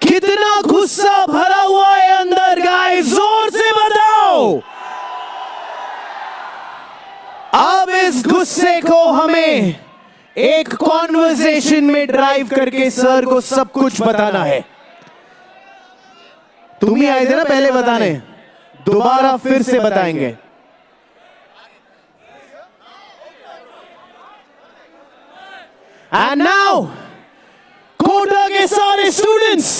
कितना गुस्सा भरा हुआ है अंदर गाइस, जोर से बताओ। अब इस गुस्से को हमें एक कॉन्वर्सेशन में ड्राइव करके सर को सब कुछ बताना है। तुम ही आए थे ना पहले बताने, दोबारा फिर से बताएंगे। एंड नाउ कोटा के सारे स्टूडेंट्स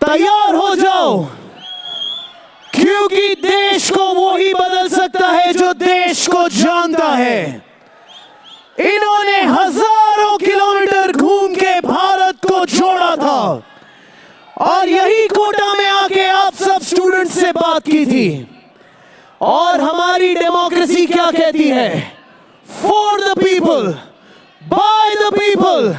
तैयार हो जाओ, क्योंकि देश को वो ही बदल सकता है जो देश को जानता है। इन्होंने हजारों किलोमीटर घूम के भारत को जोड़ा था और यही कोटा में आके आप सब स्टूडेंट से बात की थी। और हमारी डेमोक्रेसी क्या कहती है? For the people, by the people,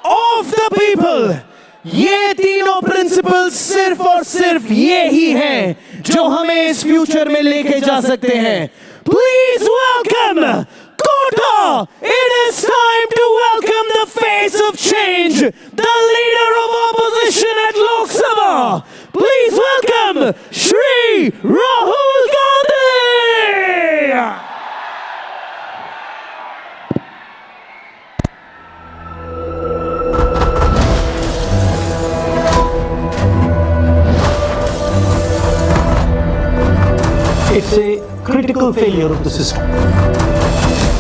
of the people. ये तीनों प्रिंसिपल सिर्फ और सिर्फ ये ही हैं जो हमें इस फ्यूचर में लेके जा सकते हैं। Please welcome Kota. It is time to welcome the face of change, the leader of opposition at Lok Sabha. Please welcome Shri Rahul Gandhi. It's a critical failure of the system.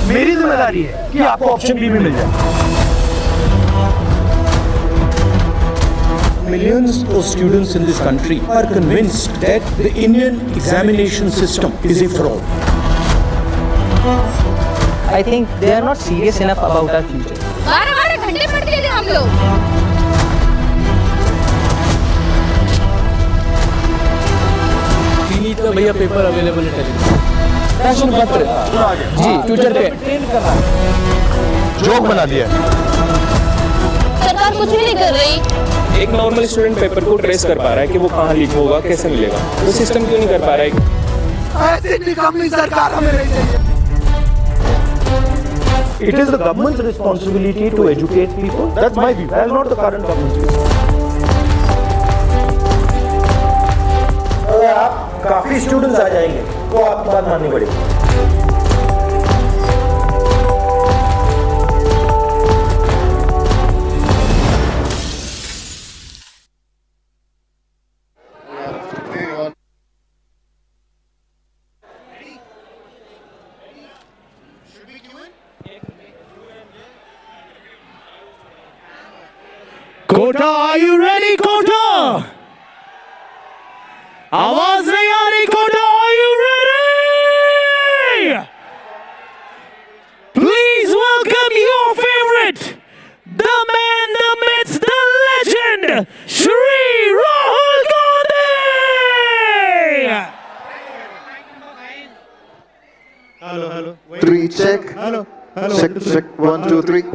मेरी जिम्मेदारी है कि आपको ऑप्शन बी भी मिल जाए। Millions of students in this country are convinced that the Indian examination system is a fraud. I think they are not serious enough about our future. 12 घंटे पढ़ते थे हम लोग। नीट का भैया पेपर अवेलेबल है प्रश्न पत्र जी ट्विटर पे जोक बना दिया। सरकार कुछ भी नहीं कर रही। एक नॉर्मल स्टूडेंट पेपर को ट्रेस कर पा रहा है कि वो कहाँ लीक होगा, कैसे मिलेगा, तो सिस्टम क्यों नहीं कर पा रहा है? ऐसी निकम्मी सरकार हमें नहीं चाहिए। It is the government's responsibility to educate people. That's my view. That's not the current government's view. अगर आप काफी स्टूडेंट्स आ जाएंगे तो आपकी बात माननी पड़ेगी। Kota, are you ready Kota? आवाज नहीं आ रही Kota, are you ready? Please welcome your favorite, the man, the myth, the legend, Shri Rahul Gandhi. Hello. 3 check. Hello. Check 1 2 3.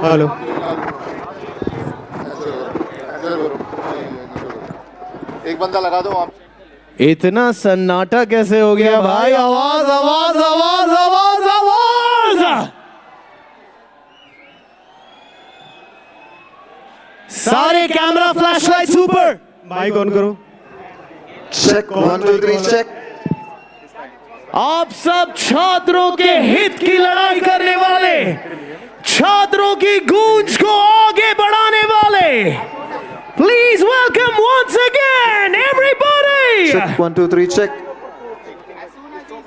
Hello. एक बंदा लगा दो आप। इतना सन्नाटा कैसे हो गया भाई? आवाज आवाज आवाज आवाज आवाज। सारे कैमरा फ्लैशलाइट्स ऊपर, माइक ऑन करो। Check 1 2 3 check. आप सब छात्रों के हित की लड़ाई करने वाले, छात्रों की गूंज को आगे बढ़ाने वाले, please welcome once again everybody. Check 1 2 3 check.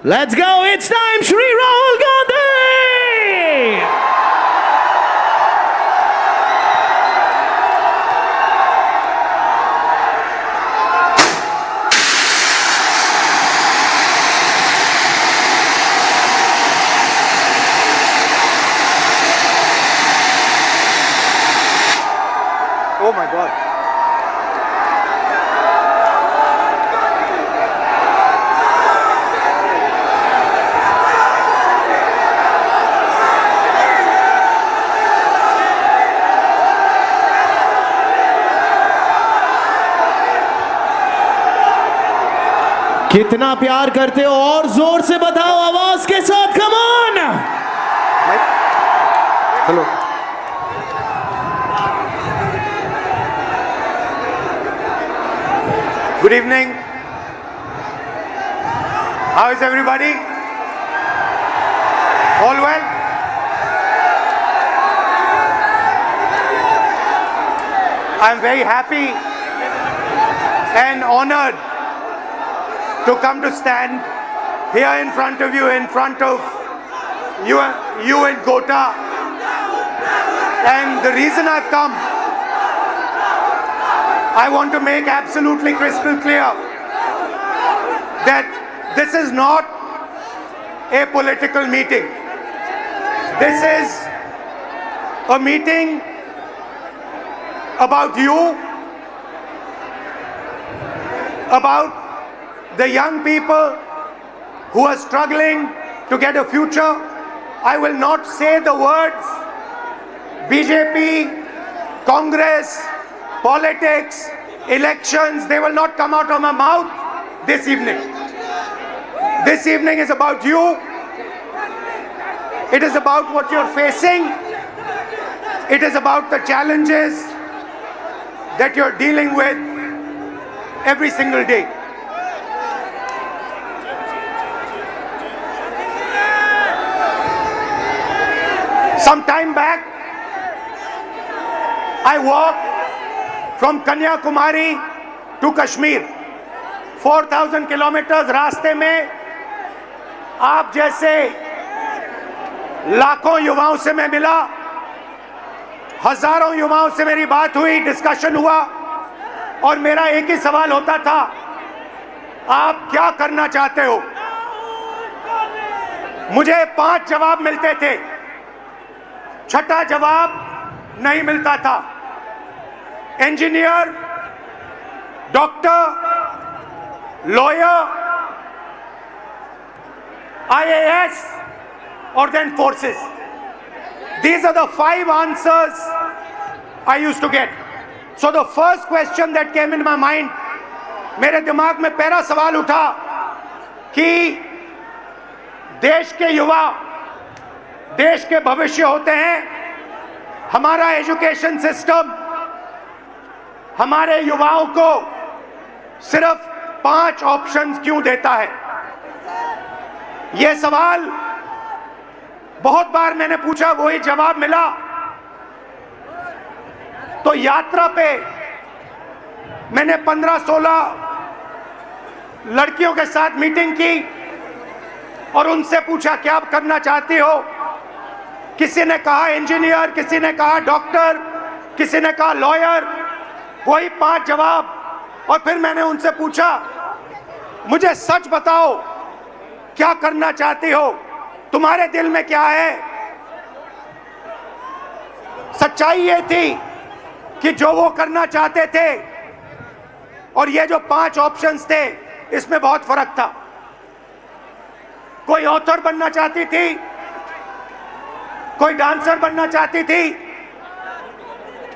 Let's go, it's time, Shri Rahul Gandhi. Oh my God. कितना प्यार करते हो और जोर से बताओ आवाज के साथ, come on. Hello Good evening. How is everybody? All well? I'm very happy and honored to come to stand here in front of you, in front of you and Gota. And the reason I've come, I want to make absolutely crystal clear that this is not a political meeting. This is a meeting about you, about the young people who are struggling to get a future. I will not say the words BJP, Congress, politics, elections. They will not come out of my mouth this evening. This evening is about you. It is about what you're facing. It is about the challenges that you're dealing with every single day. Some time back, I walked from Kanyakumari to Kashmir. 4,000 kilometers रास्ते में आप जैसे लाखों युवाओं से मैं मिला, हजारों युवाओं से मेरी बात हुई, डिस्कशन हुआ, और मेरा एक ही सवाल होता था, आप क्या करना चाहते हो? मुझे 5 जवाब मिलते थे, छठा जवाब नहीं मिलता था। Engineer, doctor, lawyer, IAS, or then forces. These are the 5 answers I used to get. So the first question that came in my mind, मेरे दिमाग में पहला सवाल उठा कि देश के युवा देश के भविष्य होते हैं। हमारा एजुकेशन सिस्टम हमारे युवाओं को सिर्फ 5 ऑप्शंस क्यों देता है? यह सवाल बहुत बार मैंने पूछा, वही जवाब मिला। तो यात्रा पे मैंने 15-16 लड़कियों के साथ मीटिंग की और उनसे पूछा क्या करना चाहती हो? किसी ने कहा इंजीनियर, किसी ने कहा डॉक्टर, किसी ने कहा लॉयर, वही 5 जवाब। और फिर मैंने उनसे पूछा, मुझे सच बताओ क्या करना चाहती हो? तुम्हारे दिल में क्या है? सच्चाई ये थी कि जो वो करना चाहते थे और ये जो 5 ऑप्शंस थे, इसमें बहुत फर्क था। कोई ऑथर बनना चाहती थी, कोई डांसर बनना चाहती थी,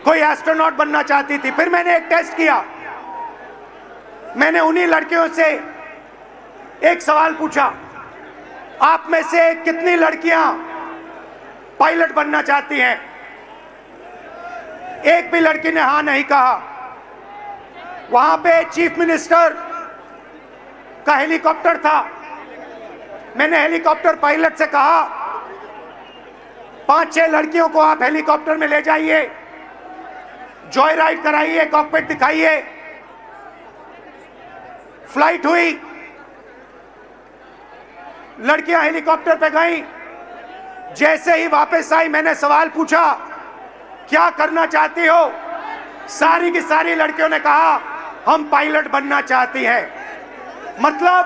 कोई एस्ट्रोनॉट बनना चाहती थी। फिर मैंने एक टेस्ट किया, मैंने उन्हीं लड़कियों से एक सवाल पूछा, आप में से कितनी लड़कियां पायलट बनना चाहती हैं? एक भी लड़की ने हाँ नहीं कहा। वहां पे चीफ मिनिस्टर का हेलीकॉप्टर था। मैंने हेलीकॉप्टर पायलट से कहा, 5-6 लड़कियों को आप हेलीकॉप्टर में ले जाइए, जॉय राइड कराइए, कॉकपिट दिखाइए। फ्लाइट हुई, लड़कियां हेलीकॉप्टर पे गईं। जैसे ही वापस आई, मैंने सवाल पूछा क्या करना चाहती हो? सारी की सारी लड़कियों ने कहा हम पायलट बनना चाहती हैं। मतलब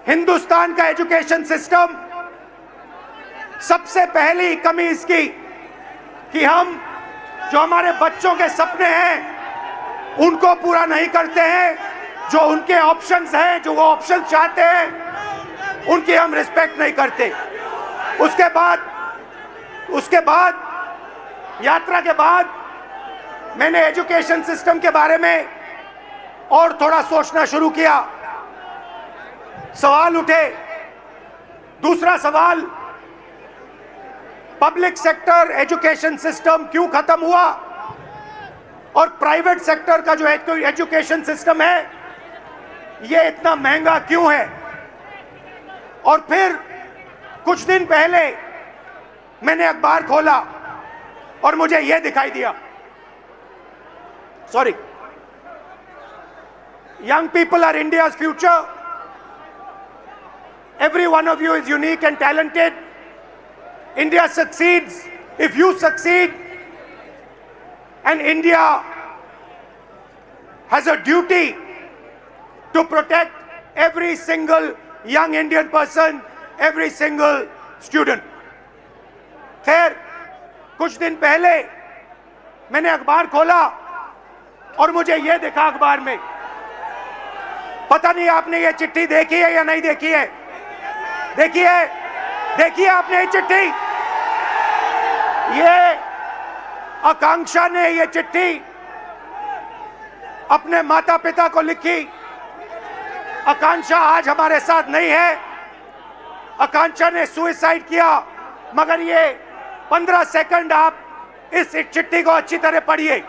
हिंदुस्तान का एजुकेशन सिस्टम, सबसे पहली कमी इसकी कि हम जो हमारे बच्चों के सपने हैं उनको पूरा नहीं करते हैं। जो उनके ऑप्शंस हैं, जो वो ऑप्शंस चाहते हैं, उनकी हम रिस्पेक्ट नहीं करते। उसके बाद यात्रा के बाद मैंने एजुकेशन सिस्टम के बारे में और थोड़ा सोचना शुरू किया। सवाल उठे। दूसरा सवाल पब्लिक सेक्टर एजुकेशन सिस्टम क्यों खत्म हुआ और प्राइवेट सेक्टर का जो एजुकेशन सिस्टम है ये इतना महंगा क्यों है। और फिर कुछ दिन पहले मैंने अखबार खोला और मुझे यह दिखाई दिया, sorry, young people are India's future. Every one of you is unique and talented. India succeeds if you succeed, and India has a duty to protect every single young Indian person, every single student. खैर, कुछ दिन पहले मैंने अखबार खोला और मुझे यह दिखा अखबार में, पता नहीं आपने ये चिट्ठी देखी है या नहीं देखी है। देखिए आपने ये चिट्ठी, ये आकांक्षा ने ये चिट्ठी अपने माता पिता को लिखी। आकांक्षा आज हमारे साथ नहीं है, आकांक्षा ने सुसाइड किया, मगर ये 15 सेकंड आप इस चिट्ठी को अच्छी तरह पढ़िए।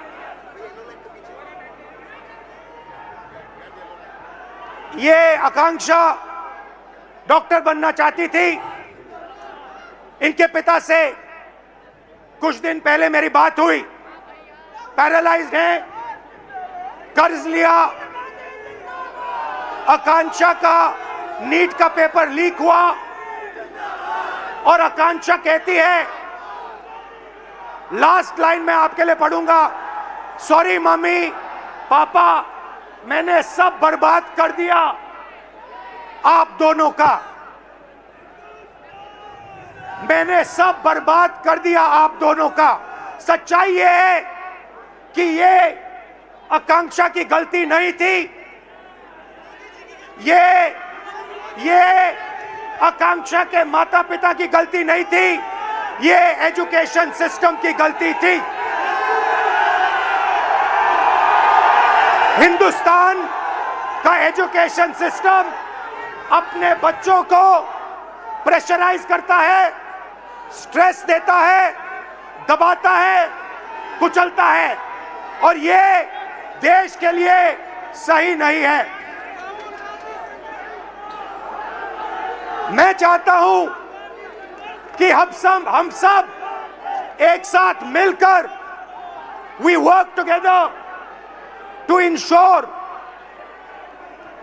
ये आकांक्षा डॉक्टर बनना चाहती थी। इनके पिता से कुछ दिन पहले मेरी बात हुई, पैरालाइज्ड हैं, कर्ज लिया, आकांक्षा का नीट का पेपर लीक हुआ और आकांक्षा कहती है, लास्ट लाइन मैं आपके लिए पढ़ूंगा, सॉरी मम्मी पापा, मैंने सब बर्बाद कर दिया आप दोनों का, मैंने सब बर्बाद कर दिया आप दोनों का। सच्चाई ये है कि ये आकांक्षा की गलती नहीं थी, ये आकांक्षा के माता पिता की गलती नहीं थी, ये एजुकेशन सिस्टम की गलती थी। हिंदुस्तान का एजुकेशन सिस्टम अपने बच्चों को प्रेशराइज करता है, स्ट्रेस देता है, दबाता है, कुचलता है, और ये देश के लिए सही नहीं है। मैं चाहता हूं कि हम सब एक साथ मिलकर we work together to ensure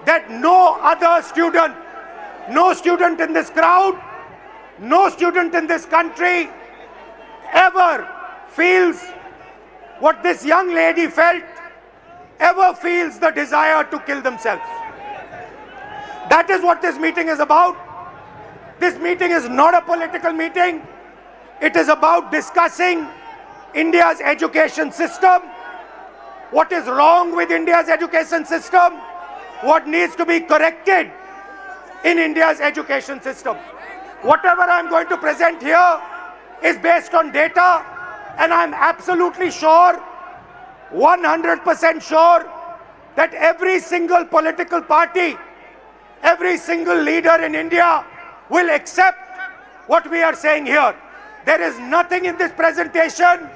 that no other student, no student in this crowd, no student in this country ever feels what this young lady felt, ever feels the desire to kill themselves. That is what this meeting is about. This meeting is not a political meeting. It is about discussing India's education system, what is wrong with India's education system, what needs to be corrected in India's education system. Whatever I'm going to present here is based on data, and I'm absolutely sure, 100% sure, that every single political party, every single leader in India will accept what we are saying here. There is nothing in this presentation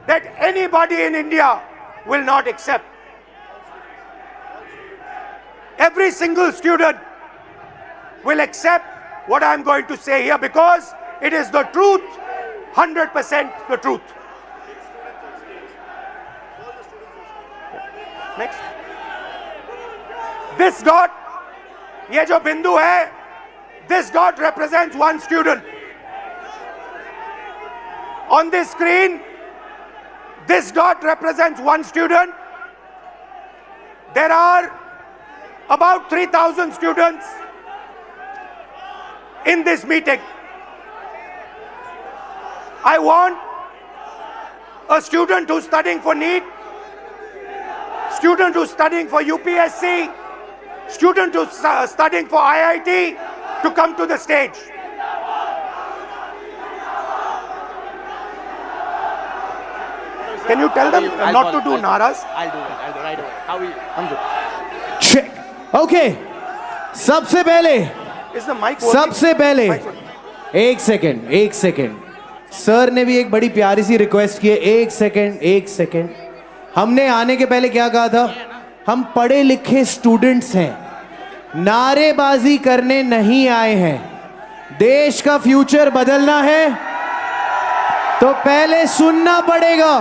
that anybody in India will not accept. Every single student will accept what I am going to say here because it is the truth, 100% the truth. Next. This dot, ये जो बिंदु है, this dot represents one student. On this screen, this dot represents one student. There are about 3,000 students in this meeting. I want a student who's studying for NEET, student who's studying for UPSC, student who's studying for IIT to come to the stage. Can you tell them not to do naras? I'll do it right away. How are you? I'm good. Check. Okay. सबसे पहले Is the mic working? सबसे पहले Mic working. एक second sir ने भी एक बड़ी प्यारी सी रिक्वेस्ट की है। एक सेकंड। हमने आने के पहले क्या कहा था? हम पढ़े लिखे स्टूडेंट्स हैं, नारेबाजी करने नहीं आए हैं। देश का फ्यूचर बदलना है तो पहले सुनना पड़ेगा।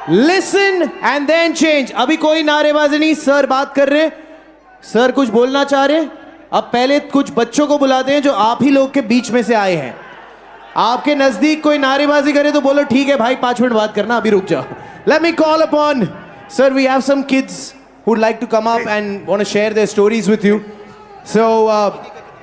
Listen and then change. अभी कोई नारेबाजी नहीं, सर बात कर रहे हैं, सर कुछ बोलना चाह रहे हैं। अब पहले कुछ बच्चों को बुलाते हैं जो आप ही लोग के बीच में से आए हैं। आपके नजदीक कोई नारेबाजी करे तो बोलो ठीक है भाई 5 मिनट बात करना, अभी रुक जाओ। Let me call upon sir, we have some kids who would like to come up and want to share their stories with you. So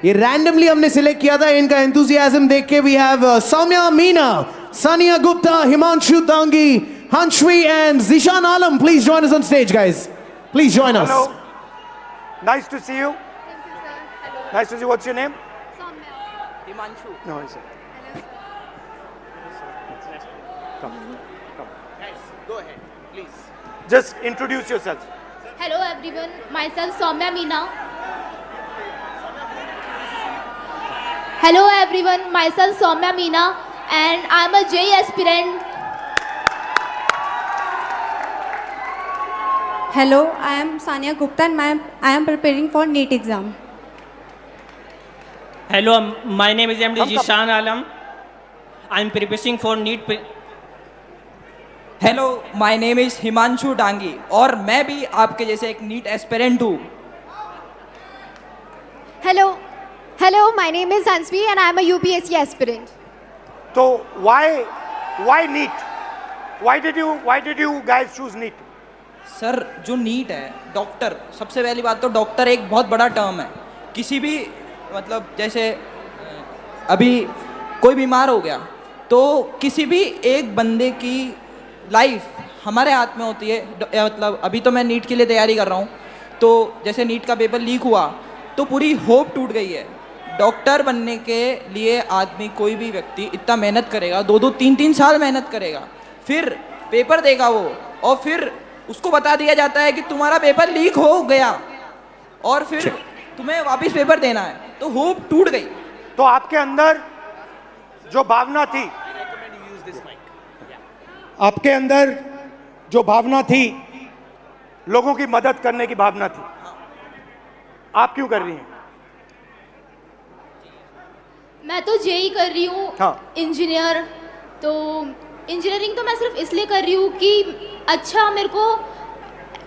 ये randomly हमने select किया था, इनका enthusiasm देख के we have Soumya Meena, Sania Gupta, Himanshu Dangi, Hanshvi and Zishan Alam. Please join us on stage, guys. Please join us. Hello. Nice to see you. Nice to see you. What's your name? Himanshu. No, sir. Come. Guys, go ahead, please. Just introduce yourself. Hello everyone, myself Soumya Meena. Hello everyone, myself Soumya Meena and I'm a JEE aspirant. Hello, I am Sania Gupta and I am preparing for NEET exam. Hello, my name is MD Zishan Alam. I'm preparing for NEET. Hello, my name is Himanshu Dangi और मैं भी आपके जैसे एक NEET aspirant हूँ। Hello, my name is Hansvi and I am a UPSC aspirant. So why NEET? Why did you guys choose NEET? Sir, जो NEET है, doctor, सबसे पहली बात तो डॉक्टर एक बहुत बड़ा टर्म है। किसी भी मतलब जैसे अभी कोई बीमार हो गया तो किसी भी एक बंदे की लाइफ हमारे हाथ में होती है। मतलब अभी तो मैं नीट के लिए तैयारी कर रहा हूँ, तो जैसे नीट का पेपर लीक हुआ तो पूरी होप टूट गई है। डॉक्टर बनने के लिए आदमी, कोई भी व्यक्ति इतना मेहनत करेगा, 2-2, 3-3 साल मेहनत करेगा, फिर पेपर देगा वो, और फिर उसको बता दिया जाता है कि तुम्हारा पेपर लीक हो गया और फिर तुम्हें वापस पेपर देना है, तो होप टूट गई। तो आपके अंदर जो भावना थी, आपके अंदर जो भावना थी, लोगों की मदद करने की भावना थी, आप क्यों कर रही हैं? मैं तो JEE कर रही हूँ, हाँ। इंजीनियर। तो इंजीनियरिंग तो मैं सिर्फ इसलिए कर रही हूँ कि अच्छा मेरे को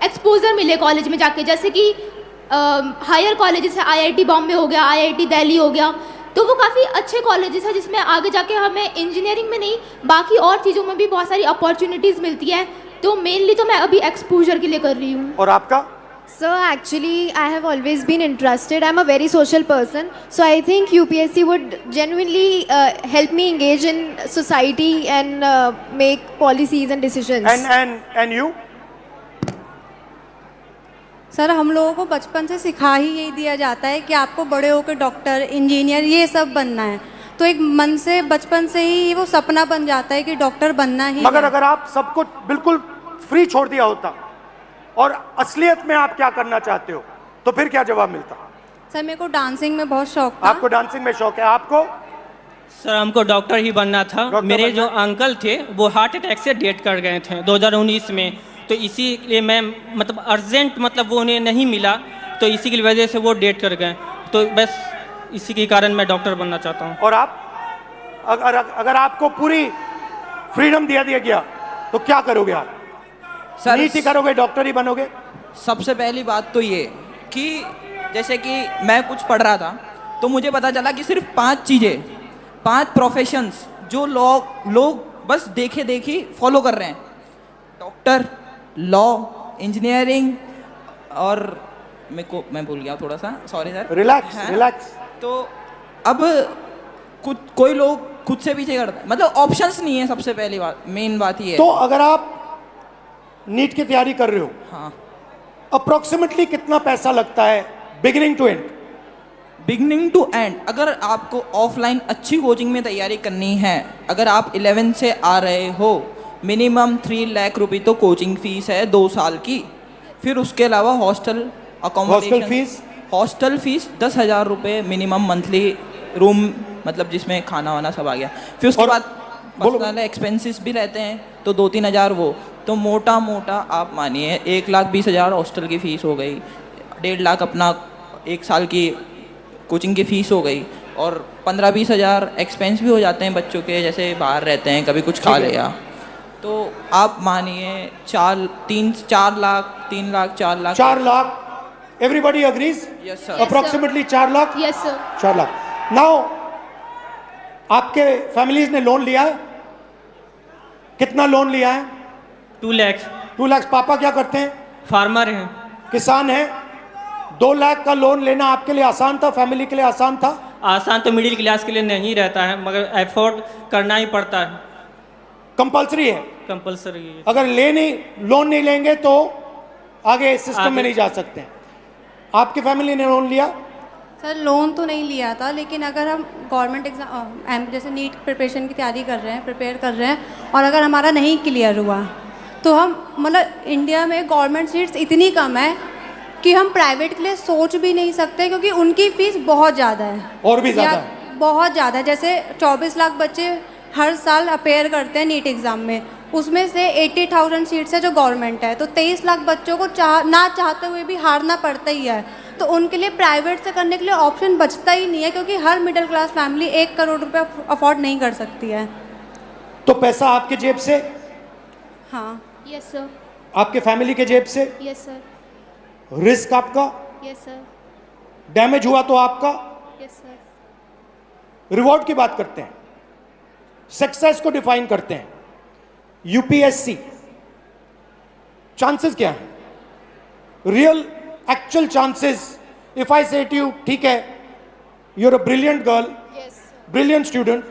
एक्सपोजर मिले कॉलेज में जाके, जैसे कि हायर कॉलेजेस है, IIT बॉम्बे हो गया, IIT दिल्ली हो गया, तो वो काफ़ी अच्छे कॉलेजेस हैं जिसमें आगे जाके हमें इंजीनियरिंग में नहीं बाकी और चीज़ों में भी बहुत सारी अपॉर्चुनिटीज़ मिलती है। तो मेनली तो मैं अभी एक्सपोजर के लिए कर रही हूँ। और आपका? Sir, actually I have always been interested. I'm a very social person, so I think UPSC would genuinely help me engage in society and make policies and decisions. And you? Sir, हम लोगों को बचपन से सिखा ही यही दिया जाता है कि आपको बड़े होकर डॉक्टर, इंजीनियर ये सब बनना है, तो एक मन से बचपन से ही वो सपना बन जाता है कि डॉक्टर बनना ही। मगर अगर आप सब कुछ बिल्कुल फ्री छोड़ दिया होता और असलियत में आप क्या करना चाहते हो तो फिर क्या जवाब मिलता? सर, मेरे को डांसिंग में बहुत शौक था। आपको डांसिंग में शौक है? आपको? सर, हमको डॉक्टर ही बनना था। मेरे जो अंकल थे वो हार्ट अटैक से डेथ कर गए थे 2019 में, तो इसीलिए मैं मतलब अर्जेंट मतलब वो उन्हें नहीं मिला, तो इसी की वजह से वो डेथ कर गए, तो बस इसी के कारण मैं डॉक्टर बनना चाहता हूँ। और आप? अगर आपको पूरी फ्रीडम दिया गया तो क्या करोगे आप? सर, नीट ही करोगे, डॉक्टर ही बनोगे? सबसे पहली बात तो ये कि जैसे कि मैं कुछ पढ़ रहा था तो मुझे पता चला कि सिर्फ 5 चीज़ें, 5 प्रोफेशंस जो लोग बस देखे देखी फॉलो कर रहे हैं: डॉक्टर, लॉ, इंजीनियरिंग और मैं भूल गया थोड़ा सा, सॉरी सर। रिलैक्स। तो अब कोई लोग खुद से पीछे करता है, मतलब ऑप्शंस नहीं है। सबसे पहली बात, मेन बात ये है। तो अगर आप नीट की तैयारी कर रहे हो, हाँ, अप्रोक्सीमेटली कितना पैसा लगता है beginning to end? Beginning to end अगर आपको ऑफलाइन अच्छी कोचिंग में तैयारी करनी है, अगर आप 11 से आ रहे हो, मिनिमम 3 लाख रुपए तो कोचिंग फीस है 2 साल की। फिर उसके अलावा हॉस्टल फीस 10,000 रुपये मिनिमम मंथली, रूम मतलब जिसमें खाना वाना सब आ गया। फिर उसके बाद पर्सनल एक्सपेंसेस भी रहते हैं, तो 2-3 हज़ार वो, तो मोटा मोटा आप मानिए 1,20,000 हॉस्टल की फ़ीस हो गई, 1.5 लाख अपना 1 साल की कोचिंग की फ़ीस हो गई, और 15-20 हज़ार एक्सपेंस भी हो जाते हैं बच्चों के, जैसे बाहर रहते हैं कभी कुछ खा लिया, तो आप मानिए 4 lakh 3 lakh 4 lakh 4 lakh, everybody agrees? Yes, sir. Approximately 4 lakh? Yes sir 4 lakh. Now आपके फैमिलीज ने लोन लिया है? कितना लोन लिया है? 2 लाख 2 लाख। पापा क्या करते हैं? फार्मर हैं। किसान हैं। 2 लाख का लोन लेना आपके लिए आसान था, फैमिली के लिए आसान था? आसान तो मिडिल क्लास के लिए नहीं रहता है, मगर एफोर्ड करना ही पड़ता है, कंपलसरी है। कंपलसरी है। अगर लोन नहीं लेंगे तो आगे सिस्टम में नहीं जा सकते। आपकी फैमिली ने लोन लिया? सर लोन तो नहीं लिया था, लेकिन अगर हम गवर्नमेंट एग्ज़ाम जैसे नीट प्रिपरेशन की तैयारी कर रहे हैं, प्रिपेयर कर रहे हैं, और अगर हमारा नहीं क्लियर हुआ तो हम मतलब इंडिया में गवर्नमेंट सीट्स इतनी कम है कि हम प्राइवेट के लिए सोच भी नहीं सकते, क्योंकि उनकी फ़ीस बहुत ज़्यादा है, और भी ज़्यादा बहुत ज़्यादा है। जैसे 24 लाख बच्चे हर साल अपेयर करते हैं नीट एग्ज़ाम में, उसमें से 80,000 सीट्स है जो गवर्नमेंट है, तो 23 लाख बच्चों को ना चाहते हुए भी हारना पड़ता ही है। तो उनके लिए प्राइवेट से करने के लिए ऑप्शन बचता ही नहीं है, क्योंकि हर मिडिल क्लास फैमिली 1 करोड़ रुपए अफोर्ड नहीं कर सकती है। तो पैसा आपके जेब से? हाँ। यस सर आपके फैमिली के जेब से? यस सर रिस्क आपका? यस सर डैमेज हुआ तो आपका? यस सर रिवॉर्ड की बात करते हैं, सक्सेस को डिफाइन करते हैं। यूपीएससी चांसेस क्या है? Real actual chances, if I say to you, ठीक है, you are a brilliant girl, brilliant student,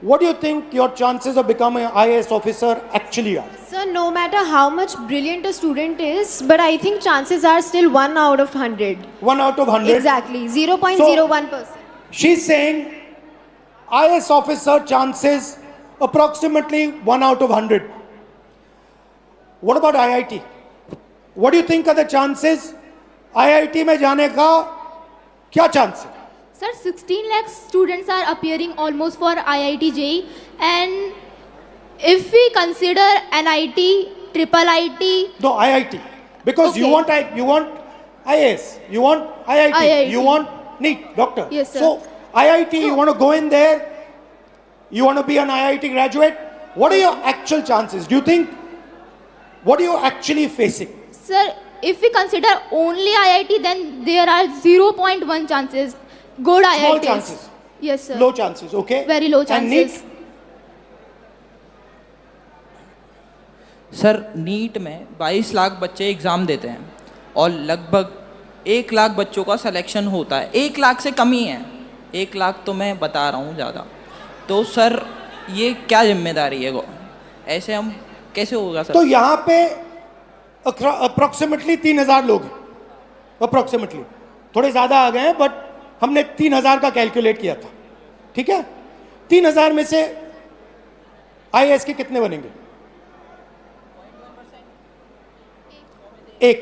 what do you think your chances of becoming an IAS officer actually are? Sir, no matter how much brilliant a student is, but I think chances are still 1 out of 100. 1 out of 100? Exactly, 0.01%. She's saying IAS officer chances approximately 1 out of 100. What about IIT? What do you think are the chances? IIT में जाने का क्या chance है? Sir, 16 lakh students are appearing almost for IIT JEE, and if we consider NIT, triple IT, No, IIT. Because Okay. you want IAS, you want IIT, IIT. you want NEET, doctor. Yes, sir. So IIT, you want to go in there, you want to be an IIT graduate. What are your actual chances? Do you think, what are you actually facing? sir, if we consider only IIT, then there are 0.1 chances. Good Small IITs. chances. Yes, sir. Low chances, okay? Very low And NEET? chances. Sir NEET में 22 लाख बच्चे exam देते हैं और लगभग 1 लाख बच्चों का selection होता है। 1 लाख से कम ही है, 1 लाख तो मैं बता रहा हूँ ज़्यादा। तो सर ये क्या जिम्मेदारी है, ऐसे हम कैसे होगा सर? तो यहाँ पे अप्रोक्सीमेटली 3,000 लोग हैं, अप्रोक्सीमेटली, थोड़े ज़्यादा आ गए हैं, बट हमने 3,000 का कैलकुलेट किया था, ठीक है? 3,000 में से IAS के कितने बनेंगे? एक।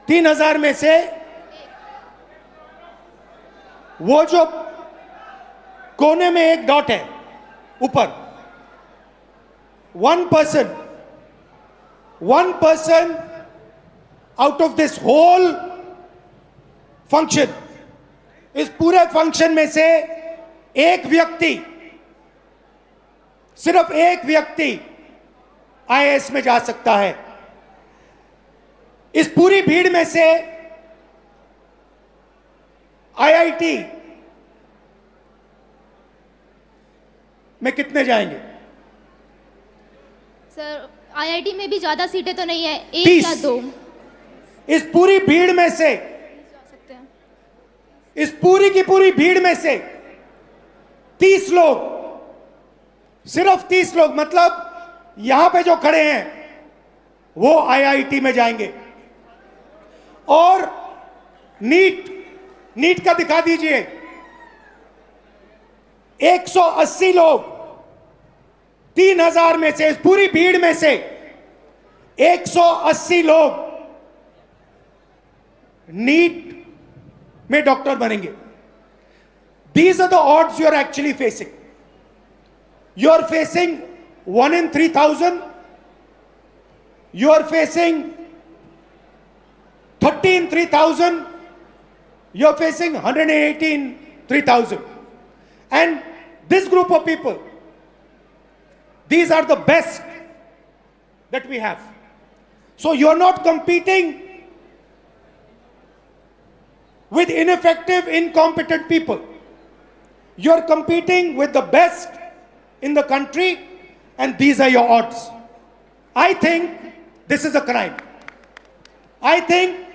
3,000 में से वो जो कोने में एक डॉट है ऊपर, 1% out of this whole function, इस पूरे फंक्शन में से एक व्यक्ति, सिर्फ एक व्यक्ति IAS में जा सकता है। इस पूरी भीड़ में से IIT में कितने जाएंगे? सर IIT में भी ज्यादा सीटें तो नहीं है, 1 30। या 2 इस पूरी भीड़ में से, सकते हैं। इस पूरी की पूरी भीड़ में से 30 लोग, सिर्फ 30 लोग, मतलब यहां पे जो खड़े हैं वो IIT में जाएंगे। और नीट का दिखा दीजिए, 180 लोग, 3,000 में से, इस पूरी भीड़ में से 180 लोग नीट में डॉक्टर बनेंगे। These are the odds you are actually facing. You are facing 1 in 3,000. You are facing 30 in 3,000. You are facing 180 in 3,000. And this group of people, these are the best that we have. So you are not competing with ineffective, incompetent people. You are competing with the best in the country, and these are your odds. I think this is a crime. I think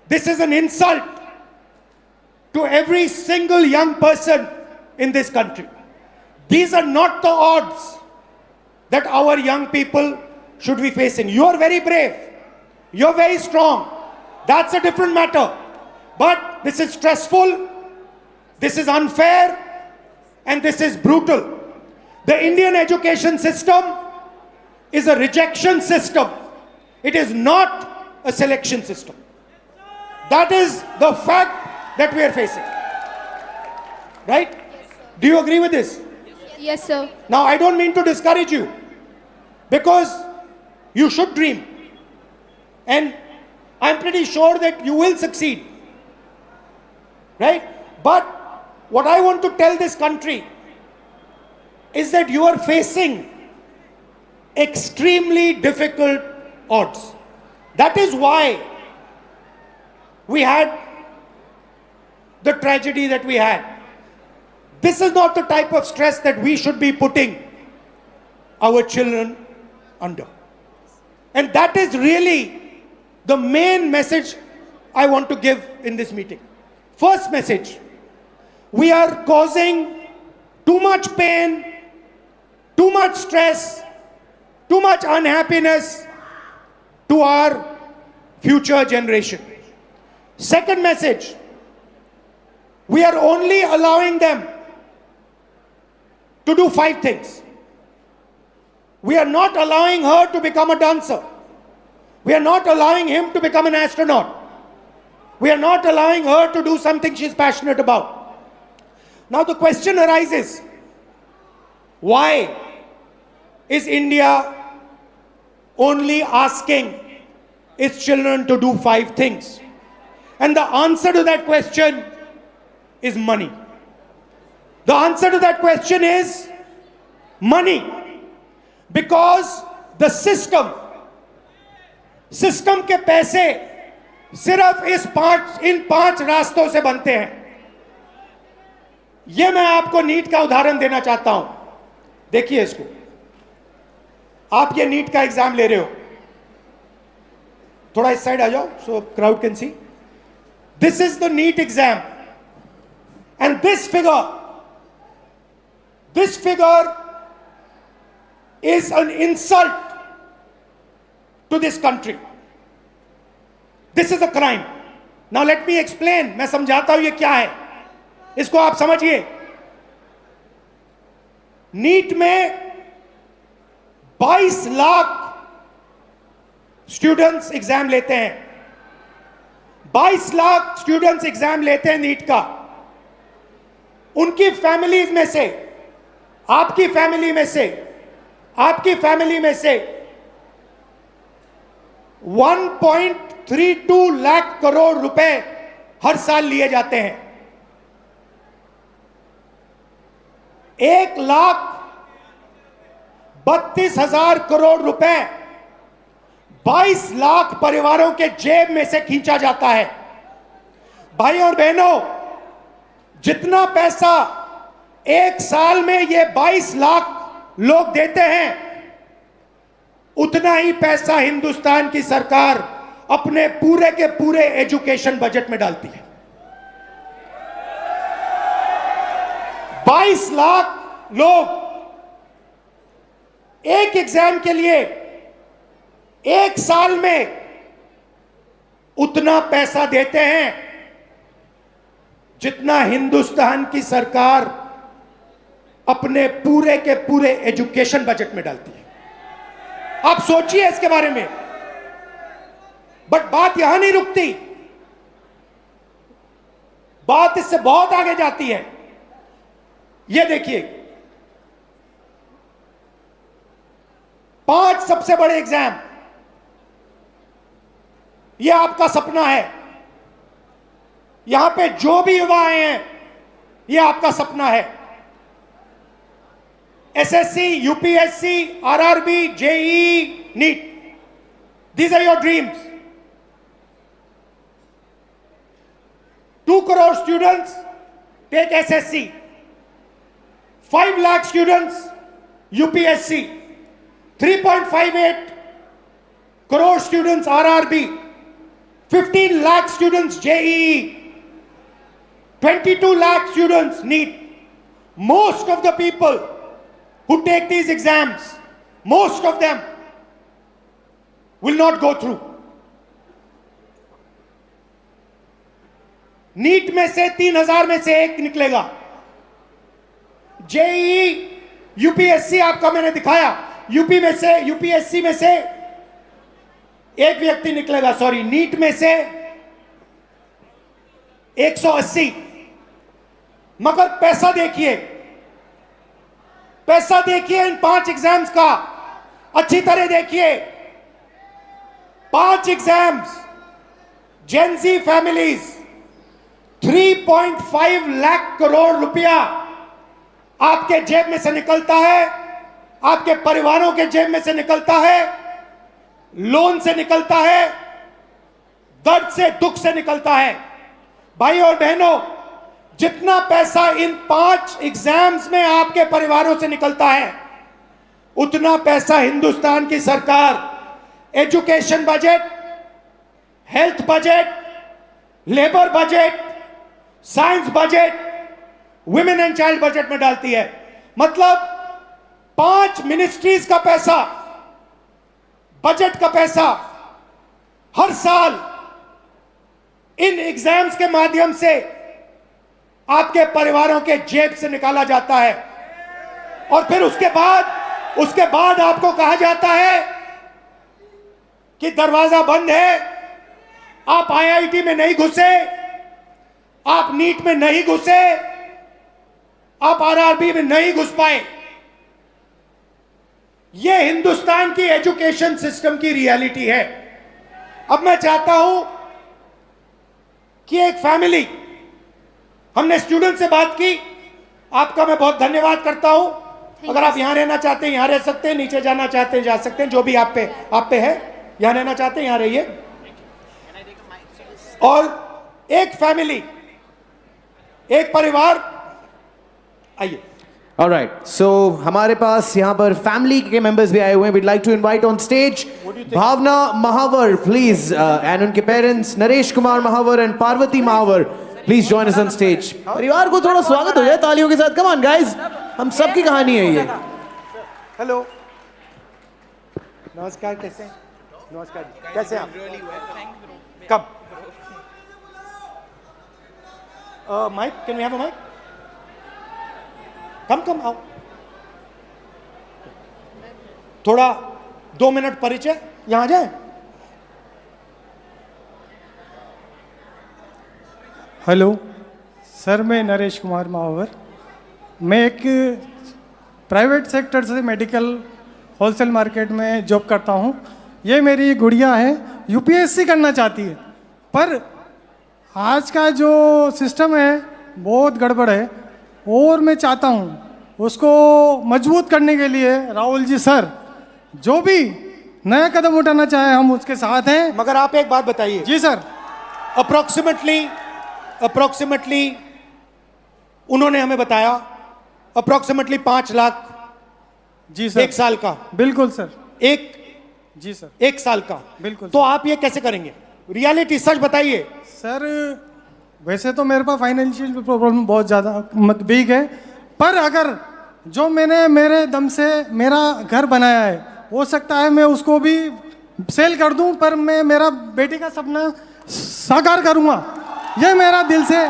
this is an insult to every single young person in this country. These are not the odds that our young people should be facing. You are very brave. You're very strong. That's a different matter. But this is stressful, this is unfair, and this is brutal. The Indian education system is a rejection system. It is not a selection system. That is the fact that we are facing. Right? Do you agree with this? Yes, sir. Now, I don't mean to discourage you, because you should dream. And I'm pretty sure that you will succeed. Right? But what I want to tell this country is that you are facing extremely difficult odds. That is why we had the tragedy that we had. This is not the type of stress that we should be putting our children under. And that is really the main message I want to give in this meeting. First message, we are causing too much pain, too much stress, too much unhappiness to our future generation. Second message, we are only allowing them to do 5 things. We are not allowing her to become a dancer. We are not allowing him to become an astronaut. We are not allowing her to do something she's passionate about. Now the question arises, why is India only asking its children to do 5 things? And the answer to that question is money. The answer to that question is money. Because the system के पैसे सिर्फ इन 5 रास्तों से बनते हैं. ये मैं आपको नीट का उदाहरण देना चाहता हूं. देखिए इसको. आप ये नीट का एग्जाम ले रहे हो. थोड़ा इस साइड आ जाओ so crowd can see. This is the NEET exam. And this figure is an insult to this country. This is a crime. Now let me explain. मैं समझाता हूं ये क्या है. इसको आप समझिए. नीट में 22 लाख स्टूडेंट्स एग्जाम लेते हैं. 22 लाख स्टूडेंट्स एग्जाम लेते हैं नीट का. उनकी फैमिलीज में से, आपकी फैमिली में से 1.32 लाख करोड़ रुपए हर साल लिए जाते हैं. 1,32,000 करोड़ रुपए 22 लाख परिवारों के जेब में से खींचा जाता है. भाई और बहनों, जितना पैसा एक साल में ये 22 लाख लोग देते हैं, उतना ही पैसा हिंदुस्तान की सरकार अपने पूरे के पूरे एजुकेशन बजट में डालती है. 22 लाख लोग एक एग्जाम के लिए एक साल में उतना पैसा देते हैं जितना हिंदुस्तान की सरकार अपने पूरे के पूरे एजुकेशन बजट में डालती है. आप सोचिए इसके बारे में. बट बात यहां नहीं रुकती. बात इससे बहुत आगे जाती है. ये देखिए, सबसे बड़े एग्जाम, ये आपका सपना है। यहां पे जो भी युवा आए हैं, ये आपका सपना है। SSC, UPSC, RRB, JEE, NEET, these are your dreams. 2 crore students take SSC, 5 lakh students UPSC, 3.58 crore students RRB, 15 lakh students JEE, 22 lakh students NEET. Most of the people who take these exams, most of them will not go through. NEET में से 3000 में से एक निकलेगा। JEE, UPSC आपका मैंने दिखाया, UP में से, यूपीएससी में से एक व्यक्ति निकलेगा, सॉरी, नीट में से 180। मगर पैसा देखिए, पैसा देखिए इन 5 एग्जाम्स का, अच्छी तरह देखिए। 5 exams, Gen Z families, 3.5 lakh crore रुपया आपके जेब में से निकलता है, आपके परिवारों के जेब में से निकलता है, लोन से निकलता है, दर्द से, दुख से निकलता है। भाई और बहनों, जितना पैसा इन 5 एग्जाम्स में आपके परिवारों से निकलता है, उतना पैसा हिंदुस्तान की सरकार education budget, health budget, labour budget, science budget, women and child budget में डालती है। मतलब 5 मिनिस्ट्रीज का पैसा, बजट का पैसा हर साल इन एग्जाम्स के माध्यम से आपके परिवारों के जेब से निकाला जाता है। और फिर उसके बाद आपको कहा जाता है कि दरवाजा बंद है, आप आईआईटी में नहीं घुसे, आप नीट में नहीं घुसे, आप आरआरबी में नहीं घुस पाए। यह हिंदुस्तान की एजुकेशन सिस्टम की रियलिटी है। अब मैं चाहता हूं कि एक फैमिली, हमने स्टूडेंट से बात की, आपका मैं बहुत धन्यवाद करता हूं। अगर आप यहां रहना चाहते हैं यहां रह सकते हैं, नीचे जाना चाहते हैं जा सकते हैं, जो भी आप पे है, यहां रहना चाहते हैं यहां रहिए। और एक फैमिली, एक परिवार, आइए। Alright, so हमारे पास यहाँ पर फैमिली के मेंबर्स भी आए हुए हैं। We'd like to invite on stage Bhavna Mahawar, please, and उनके parents Naresh Kumar Mahawar and Parvati Mahawar, please join us on stage. परिवार को थोड़ा स्वागत हो जाए तालियों के साथ। Come on guys, हम सबकी कहानी है ये। हेलो, नमस्कार, कैसे हैं? नमस्कार, कैसे हैं आप? कब? Mic, can we have a mic? Come आओ। थोड़ा 2 मिनट परिचय, यहां आ जाए। हेलो सर, मैं नरेश कुमार महावर, मैं एक प्राइवेट सेक्टर से मेडिकल होलसेल मार्केट में जॉब करता हूं। ये मेरी गुड़िया है, यूपीएससी करना चाहती है, पर आज का जो सिस्टम है बहुत गड़बड़ है, और मैं चाहता हूं उसको मजबूत करने के लिए राहुल जी सर जो भी नया कदम उठाना चाहे हम उसके साथ हैं। मगर आप एक बात बताइए। जी सर। अप्रोक्सीमेटली उन्होंने हमें बताया अप्रोक्सीमेटली 5 लाख। जी सर। 1 साल का। बिल्कुल सर। जी सर। 1 साल का। बिल्कुल। तो आप ये कैसे करेंगे? रियलिटी सच बताइए सर। वैसे तो मेरे पास फाइनेंशियल प्रॉब्लम बहुत ज़्यादा बिग है, पर अगर जो मैंने मेरे दम से मेरा घर बनाया है, हो सकता है मैं उसको भी सेल कर दूं, पर मैं मेरा बेटी का सपना साकार करूंगा, ये मेरा दिल से।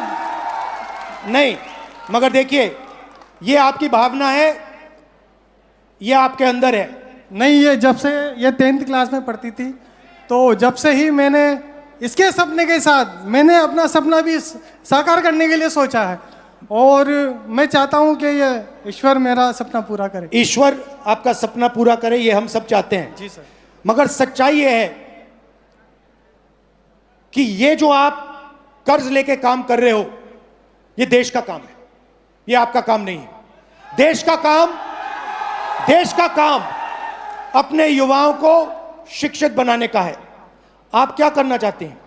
नहीं, मगर देखिए ये आपकी भावना है, ये आपके अंदर है। नहीं, ये जब से ये 10th क्लास में पढ़ती थी, तो जब से ही मैंने इसके सपने के साथ मैंने अपना सपना भी साकार करने के लिए सोचा है, और मैं चाहता हूँ कि ये ईश्वर मेरा सपना पूरा करे। ईश्वर आपका सपना पूरा करे, ये हम सब चाहते हैं जी सर। मगर सच्चाई ये है कि ये जो आप कर्ज लेके काम कर रहे हो, ये देश का काम है, ये आपका काम नहीं है। देश का काम अपने युवाओं को शिक्षित बनाने का है। आप क्या करना चाहते हैं?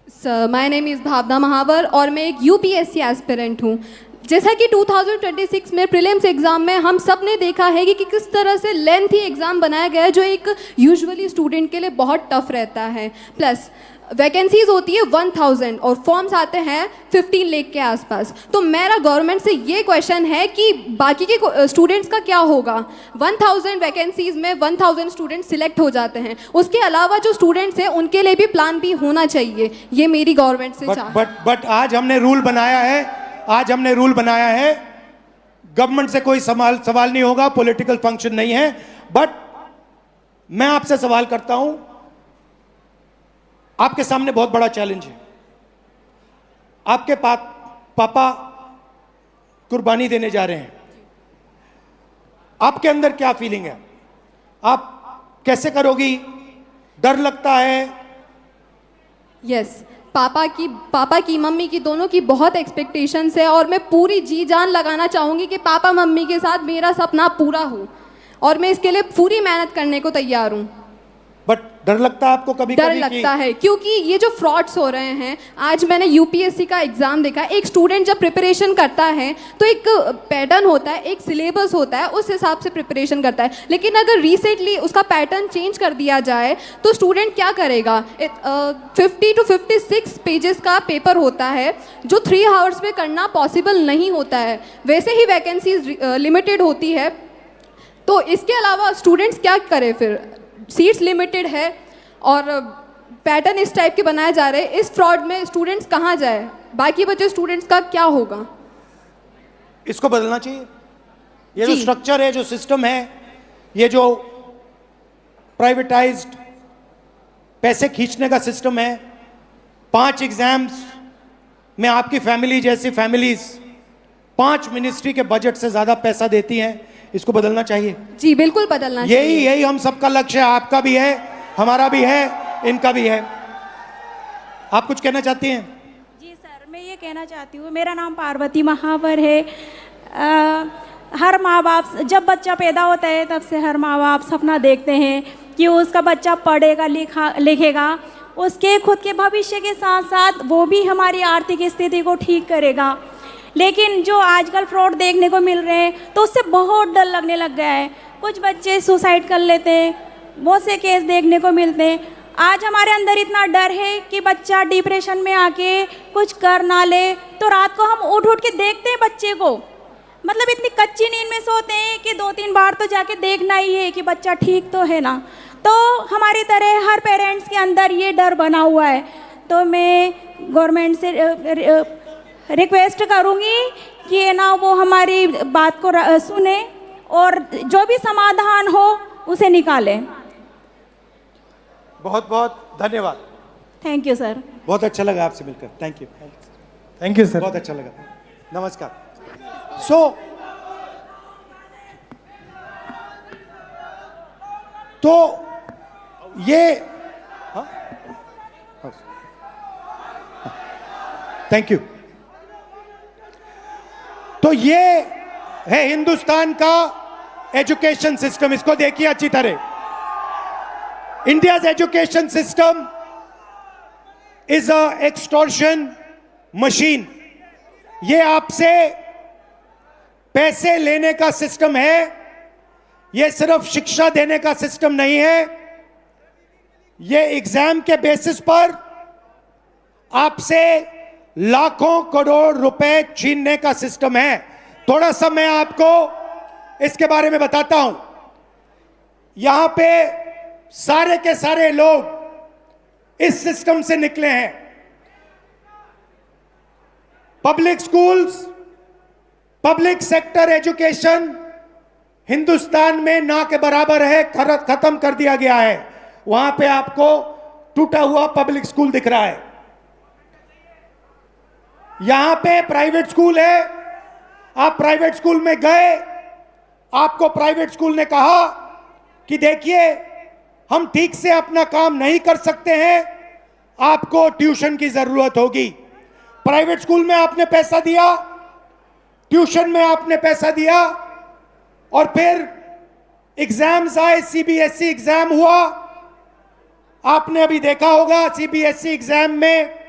सर, माय नेम इज़ भावना महावर और मैं एक यूपीएससी एस्पिरेंट हूँ। जैसा कि 2026 में प्रीलिम्स एग्ज़ाम में हम सब ने देखा है कि किस तरह से लेंथी एग्ज़ाम बनाया गया है जो एक यूजुअली स्टूडेंट के लिए बहुत टफ रहता है। प्लस वैकेंसीज होती है 1000 और फॉर्म्स आते हैं 15 लाख के आसपास। तो मेरा गवर्नमेंट से ये क्वेश्चन है कि बाकी के स्टूडेंट्स का क्या होगा? 1000 वैकेंसीज में 1000 स्टूडेंट्स सिलेक्ट हो जाते हैं, उसके अलावा जो स्टूडेंट्स हैं उनके लिए भी प्लान बी होना चाहिए। ये मेरी गवर्नमेंट से बट आज हमने रूल बनाया है, गवर्नमेंट से कोई सवाल नहीं होगा, पॉलिटिकल फंक्शन नहीं है। बट मैं आपसे सवाल करता हूं, आपके सामने बहुत बड़ा चैलेंज है। आपके पापा कुर्बानी देने जा रहे हैं, आपके अंदर क्या फीलिंग है? आप कैसे करोगी? डर लगता है? यस, पापा की मम्मी की दोनों की बहुत एक्सपेक्टेशंस है और मैं पूरी जी जान लगाना चाहूँगी कि पापा मम्मी के साथ मेरा सपना पूरा हो और मैं इसके लिए पूरी मेहनत करने को तैयार हूँ। बट डर लगता है आपको? कभी डर लगता है क्योंकि ये जो फ्रॉड्स हो रहे हैं, आज मैंने यूपीएससी का एग्ज़ाम देखा। एक स्टूडेंट जब प्रिपरेशन करता है तो एक पैटर्न होता है, एक सिलेबस होता है, उस हिसाब से प्रिपरेशन करता है। लेकिन अगर रिसेंटली उसका पैटर्न चेंज कर दिया जाए तो स्टूडेंट क्या करेगा? 50 to 56 पेजेस का पेपर होता है जो 3 आवर्स में करना पॉसिबल नहीं होता है। वैसे ही वैकेंसीज लिमिटेड होती है, तो इसके अलावा स्टूडेंट्स क्या करें फिर? सीट्स लिमिटेड है और पैटर्न इस टाइप के बनाए जा रहे हैं। इस फ्रॉड में स्टूडेंट्स कहाँ जाए? बाकी बचे स्टूडेंट्स का क्या होगा? इसको बदलना चाहिए। ये जो स्ट्रक्चर है, जो सिस्टम है, ये जो प्राइवेटाइज्ड पैसे खींचने का सिस्टम है, 5 एग्जाम्स में आपकी फैमिली जैसी फैमिलीज 5 मिनिस्ट्री के बजट से ज्यादा पैसा देती हैं। इसको बदलना चाहिए। जी बिल्कुल बदलना चाहिए। यही हम सबका लक्ष्य है। आपका भी है, हमारा भी है, इनका भी है। आप कुछ कहना चाहती हैं? जी सर, मैं ये कहना चाहती हूँ, मेरा नाम पार्वती महावर है। हर माँ बाप जब बच्चा पैदा होता है तब से हर माँ बाप सपना देखते हैं कि उसका बच्चा पढ़ेगा लिखेगा, उसके खुद के भविष्य के साथ साथ वो भी हमारी आर्थिक स्थिति को ठीक करेगा। लेकिन जो आजकल फ्रॉड देखने को मिल रहे हैं तो उससे बहुत डर लगने लग गया है। कुछ बच्चे सुसाइड कर लेते हैं, बहुत से केस देखने को मिलते हैं। आज हमारे अंदर इतना डर है कि बच्चा डिप्रेशन में आके कुछ कर ना ले, तो रात को हम उठ के देखते हैं बच्चे को, मतलब इतनी कच्ची नींद में सोते हैं कि 2-3 बार तो जाके देखना ही है कि बच्चा ठीक तो है ना। तो हमारी तरह हर पेरेंट्स के अंदर ये डर बना हुआ है। तो मैं गवर्नमेंट से रिक्वेस्ट करूँगी कि ना वो हमारी बात को सुने और जो भी समाधान हो उसे निकालें। बहुत बहुत धन्यवाद। Thank you sir. बहुत अच्छा लगा आपसे मिलकर। Thank you sir. बहुत अच्छा लगा। नमस्कार। तो ये थैंक यू। तो ये है हिंदुस्तान का एजुकेशन सिस्टम। इसको देखिए अच्छी तरह। India's education system is a extortion machine. ये आपसे पैसे लेने का सिस्टम है। ये सिर्फ शिक्षा देने का सिस्टम नहीं है। ये एग्जाम के बेसिस पर आपसे लाखों करोड़ रुपए छीनने का सिस्टम है। थोड़ा सा मैं आपको इसके बारे में बताता हूं। यहां पे सारे के सारे लोग इस सिस्टम से निकले हैं। Public schools, public sector education Hindustan में ना के बराबर है, खत्म कर दिया गया है। वहां पे आपको टूटा हुआ पब्लिक स्कूल दिख रहा है। यहां पे प्राइवेट स्कूल है, आप प्राइवेट स्कूल में गए, आपको प्राइवेट स्कूल ने कहा कि देखिए हम ठीक से अपना काम नहीं कर सकते हैं, आपको ट्यूशन की जरूरत होगी। प्राइवेट स्कूल में आपने पैसा दिया, ट्यूशन में आपने पैसा दिया, और फिर एग्जाम्स आए, सीबीएसई एग्जाम हुआ। आपने अभी देखा होगा सीबीएसई एग्जाम में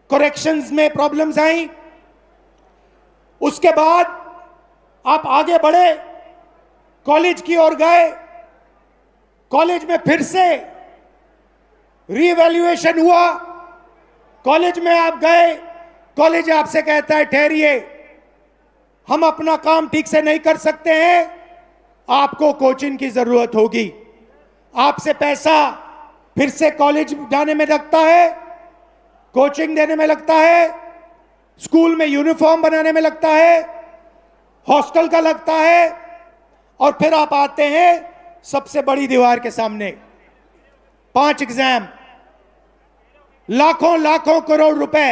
करेक्शंस में प्रॉब्लम्स आई। उसके बाद आप आगे बढ़े, कॉलेज की ओर गए, कॉलेज में फिर से रीवैल्यूएशन हुआ। कॉलेज में आप गए, कॉलेज आपसे कहता है ठहरिए, हम अपना काम ठीक से नहीं कर सकते हैं, आपको कोचिंग की जरूरत होगी। आपसे पैसा फिर से कॉलेज जाने में लगता है, कोचिंग देने में लगता है, स्कूल में यूनिफॉर्म बनाने में लगता है, हॉस्टल का लगता है, और फिर आप आते हैं सबसे बड़ी दीवार के सामने। 5 एग्जाम, लाखों लाखों करोड़ रुपए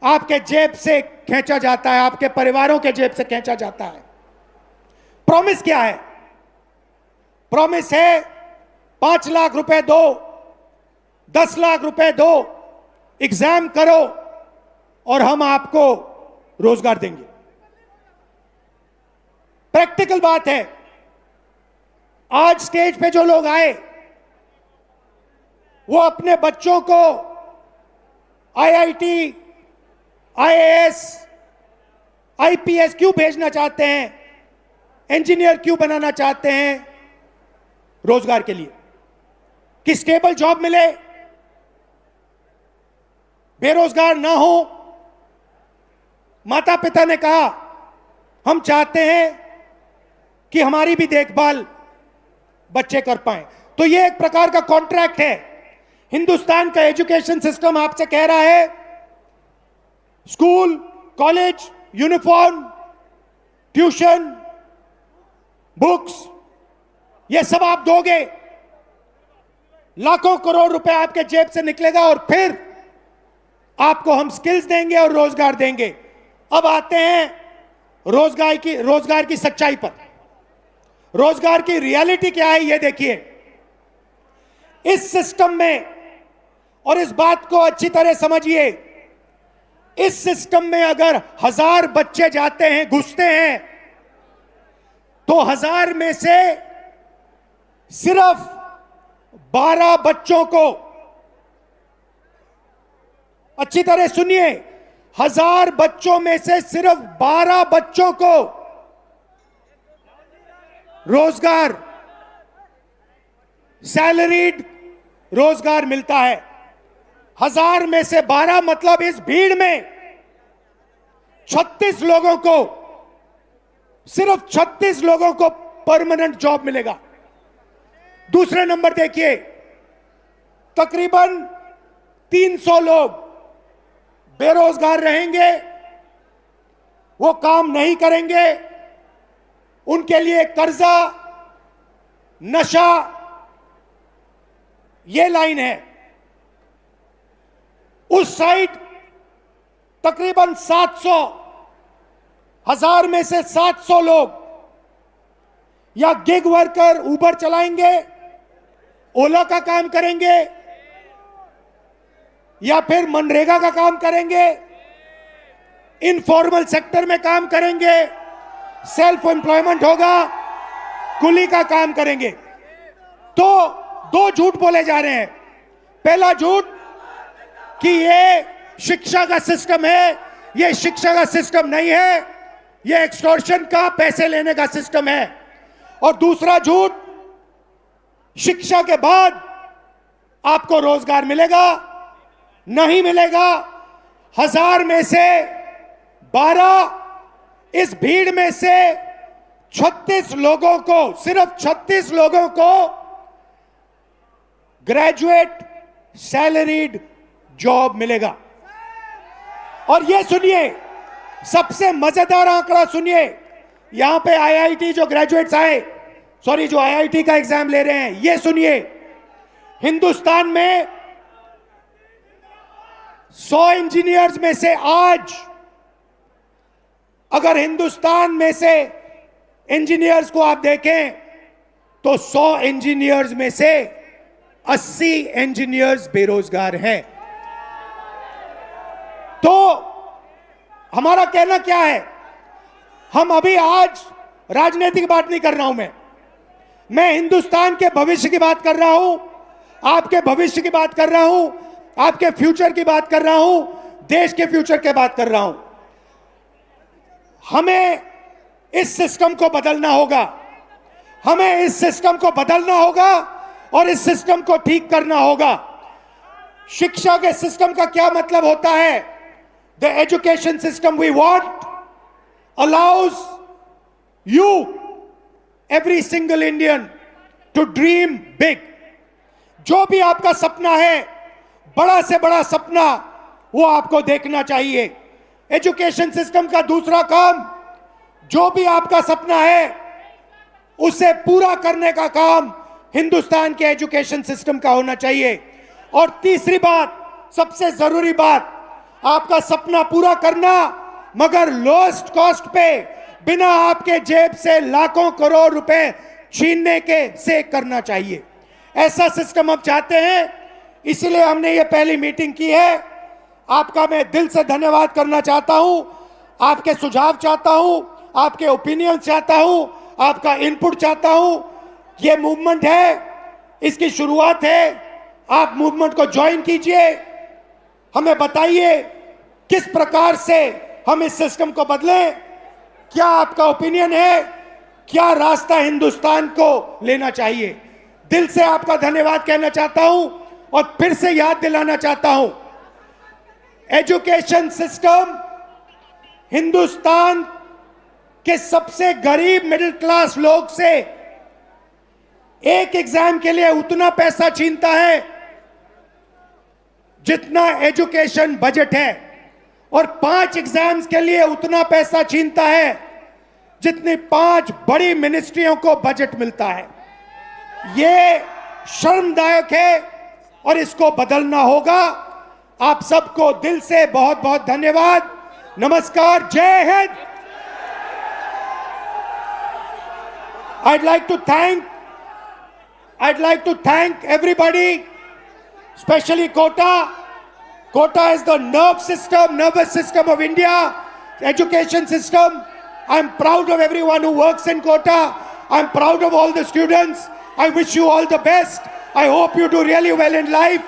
आपके जेब से खींचा जाता है, आपके परिवारों के जेब से खींचा जाता है। प्रॉमिस क्या है? प्रॉमिस है 5 लाख रुपए दो, 10 लाख रुपए दो, एग्जाम करो और हम आपको रोजगार देंगे। प्रैक्टिकल बात है। आज स्टेज पे जो लोग आए वो अपने बच्चों को आईआईटी, आईएएस, आईपीएस क्यों भेजना चाहते हैं, इंजीनियर क्यों बनाना चाहते हैं? रोजगार के लिए, कि स्टेबल जॉब मिले, बेरोजगार ना हो। माता पिता ने कहा हम चाहते हैं कि हमारी भी देखभाल बच्चे कर पाए। तो ये एक प्रकार का कॉन्ट्रैक्ट है। हिंदुस्तान का एजुकेशन सिस्टम आपसे कह रहा है school, college, uniform, tuition, books, ये सब आप दोगे, लाखों करोड़ रुपए आपके जेब से निकलेगा, और फिर आपको हम स्किल्स देंगे और रोजगार देंगे। अब आते हैं रोजगार की सच्चाई पर। रोजगार की रियलिटी क्या है ये देखिए। इस सिस्टम में, और इस बात को अच्छी तरह समझिए, इस सिस्टम में अगर 1000 बच्चे जाते हैं, घुसते हैं, तो 1000 में से सिर्फ 12 बच्चों को, अच्छी तरह सुनिए, 1000 बच्चों में से सिर्फ 12 बच्चों को रोजगार, सैलरीड रोजगार मिलता है। 1000 में से 12 मतलब इस भीड़ में 36 लोगों को, सिर्फ 36 लोगों को परमानेंट जॉब मिलेगा। दूसरे नंबर देखिए, तकरीबन 300 लोग बेरोजगार रहेंगे, वो काम नहीं करेंगे, उनके लिए कर्जा, नशा, ये लाइन है। उस साइड तकरीबन 700, 1000 में से 700 लोग या गिग वर्कर, उबर चलाएंगे, ओला का काम करेंगे, या फिर मनरेगा का काम करेंगे, इनफॉर्मल सेक्टर में काम करेंगे, सेल्फ एम्प्लॉयमेंट होगा, कुली का काम करेंगे। तो 2 झूठ बोले जा रहे हैं। पहला झूठ कि ये शिक्षा का सिस्टम है, ये शिक्षा का सिस्टम नहीं है, ये एक्सटॉर्शन का, पैसे लेने का सिस्टम है। और दूसरा झूठ, शिक्षा के बाद आपको रोजगार मिलेगा, नहीं मिलेगा। 1000 में से 12, इस भीड़ में से 36 लोगों को, सिर्फ 36 लोगों को ग्रेजुएट सैलरीड जॉब मिलेगा। और ये सुनिए, सबसे मजेदार आंकड़ा सुनिए, यहां पे आईआईटी जो ग्रेजुएट्स आए, सॉरी जो आईआईटी का एग्जाम ले रहे हैं, ये सुनिए, हिंदुस्तान में 100 इंजीनियर्स में से आज अगर हिंदुस्तान में से इंजीनियर्स को आप देखें तो 100 इंजीनियर्स में से 80 इंजीनियर्स बेरोजगार हैं। तो हमारा कहना क्या है, हम अभी आज राजनीतिक बात नहीं कर रहा हूं, मैं हिंदुस्तान के भविष्य की बात कर रहा हूं, आपके भविष्य की बात कर रहा हूं, आपके फ्यूचर की बात कर रहा हूं, देश के फ्यूचर की बात कर रहा हूं। हमें इस सिस्टम को बदलना होगा, हमें इस सिस्टम को बदलना होगा और इस सिस्टम को ठीक करना होगा। शिक्षा के सिस्टम का क्या मतलब होता है? The education system we want allows you, every single Indian, to dream big. जो भी आपका सपना है, बड़ा से बड़ा सपना, वो आपको देखना चाहिए। एजुकेशन सिस्टम का दूसरा काम, जो भी आपका सपना है उसे पूरा करने का काम हिंदुस्तान के एजुकेशन सिस्टम का होना चाहिए। और तीसरी बात, सबसे जरूरी बात, आपका सपना पूरा करना मगर लोएस्ट कॉस्ट पे, बिना आपके जेब से लाखों करोड़ रुपए छीनने के से करना चाहिए। ऐसा सिस्टम हम चाहते हैं, इसलिए हमने ये पहली मीटिंग की है। आपका मैं दिल से धन्यवाद करना चाहता हूं, आपके सुझाव चाहता हूं, आपके ओपिनियन चाहता हूं, आपका इनपुट चाहता हूं। ये मूवमेंट है, इसकी शुरुआत है, आप मूवमेंट को ज्वाइन कीजिए। हमें बताइए किस प्रकार से हम इस सिस्टम को बदलें, क्या आपका ओपिनियन है, क्या रास्ता हिंदुस्तान को लेना चाहिए। दिल से आपका धन्यवाद कहना चाहता हूं और फिर से याद दिलाना चाहता हूं, एजुकेशन सिस्टम हिंदुस्तान के सबसे गरीब मिडिल क्लास लोग से एक एग्जाम के लिए उतना पैसा छीनता है जितना एजुकेशन बजट है, और 5 एग्जाम्स के लिए उतना पैसा छीनता है जितनी 5 बड़ी मिनिस्ट्रियों को बजट मिलता है। ये शर्मदायक है और इसको बदलना होगा। आप सबको दिल से बहुत बहुत धन्यवाद। नमस्कार, जय Hind. I'd like to thank everybody, especially Kota. Kota is the nervous system of India, education system. I'm proud of everyone who works in Kota. I'm proud of all the students. I wish you all the best. I hope you do really well in life.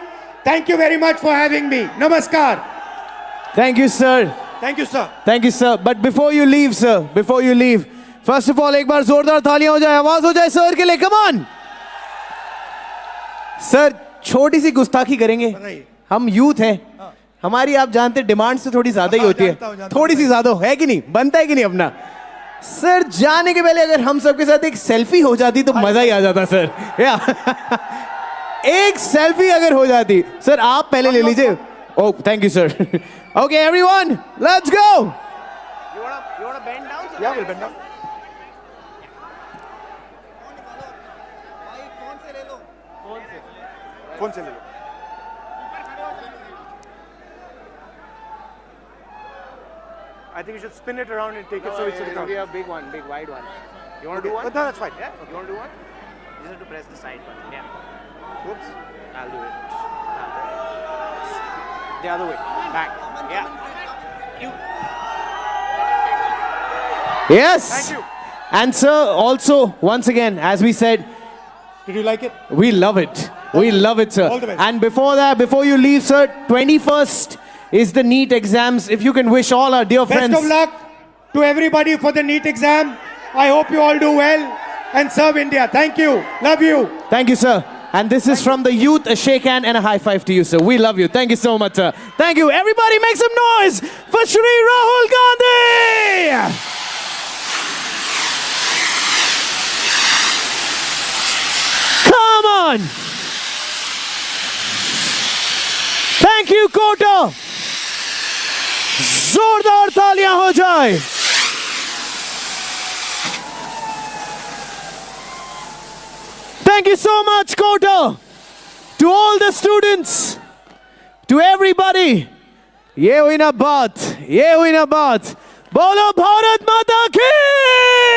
Thank you very much for having me. Namaskar. Thank you, sir. Thank you, sir. Thank you, sir. But before you leave, sir, before you leave, first of all, एक बार जोरदार तालियां हो जाए, आवाज हो जाए sir के लिए, come on. सर, छोटी सी गुस्ताखी करेंगे, हम यूथ हैं, हमारी आप जानते डिमांड से थोड़ी ज्यादा ही होती है, थोड़ी सी ज्यादा है कि नहीं, बनता है कि नहीं अपना। सर, जाने के पहले अगर हम सबके साथ एक सेल्फी हो जाती तो मजा ही आ जाता सर। या एक सेल्फी अगर हो जाती। सर, आप पहले ले लीजिए। Oh, thank you sir. Okay everyone, let's go. You wanna bend down? So Yeah, we'll bend down. Phone से ले लो। I think you should spin it around and take it so it's it'll be a big one, big wide one. You want to do one? No, that's fine. Yeah? You want to do one? You just have to press the side button. Yeah. Oops. I'll do it. The other way. Back. Yeah. You. Yes. Thank you. And sir, also, once again, as we said, Did you like it? we love it. We love it, sir. All the best. And before that, before you leave, sir, 21st is the NEET exams. If you can wish all our dear friends. Best of luck to everybody for the NEET exam. I hope you all do well and serve India. Thank you. Love you. Thank you, sir. And this is from the youth, a shake hand and a high five to you, sir. We love you. Thank you so much, sir. Thank you. Everybody make some noise for Shri Rahul Gandhi. Come on. Thank you, Kota. जोरदार तालियां हो जाए। Thank you so much, Kota. To all the students, to everybody, ये हुई ना बात, ये हुई ना बात। बोलो भारत माता की।